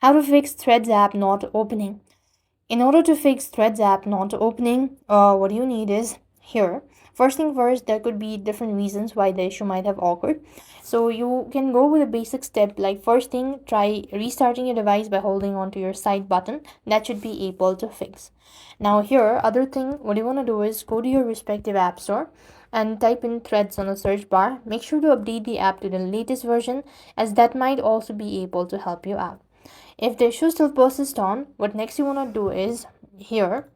How to fix Threads app not opening. In order to fix Threads app not opening, what you need is here. First thing first, there could be different reasons why the issue might have occurred. So you can go with a basic step, like first thing, try restarting your device by holding onto your side button. That should be able to fix. Now here, other thing, what you want to do is go to your respective app store and type in Threads on the search bar. Make sure to update the app to the latest version, as that might also be able to help you out. If the issue still persists on, what next you want to do is here,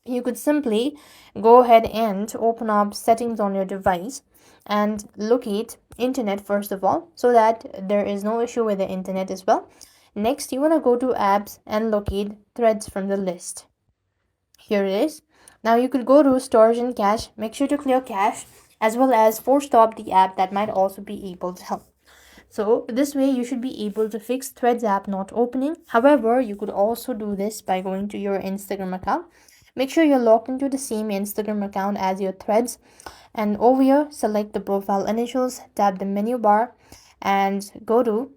you could simply go ahead and open up settings on your device and locate internet first of all, so that there is no issue with the internet as well. Next, you want to go to apps and locate Threads from the list. Here it is. Now you could go to storage and cache. Make sure to clear cache as well as force stop the app. That might also be able to help. So this way you should be able to fix Threads app not opening. However, you could also do this by going to your Instagram account. Make sure you're logged into the same Instagram account as your Threads, and over here select the profile initials, tap the menu bar and go to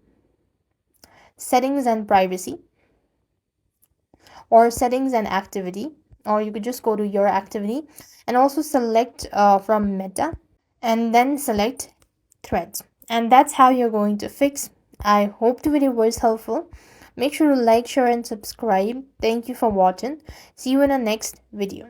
settings and privacy, or settings and activity, or you could just go to your activity and also select from Meta and then select Threads. And that's how you're going to fix. I hope the video was helpful. Make sure to like, share and subscribe. Thank you for watching. See you in the next video.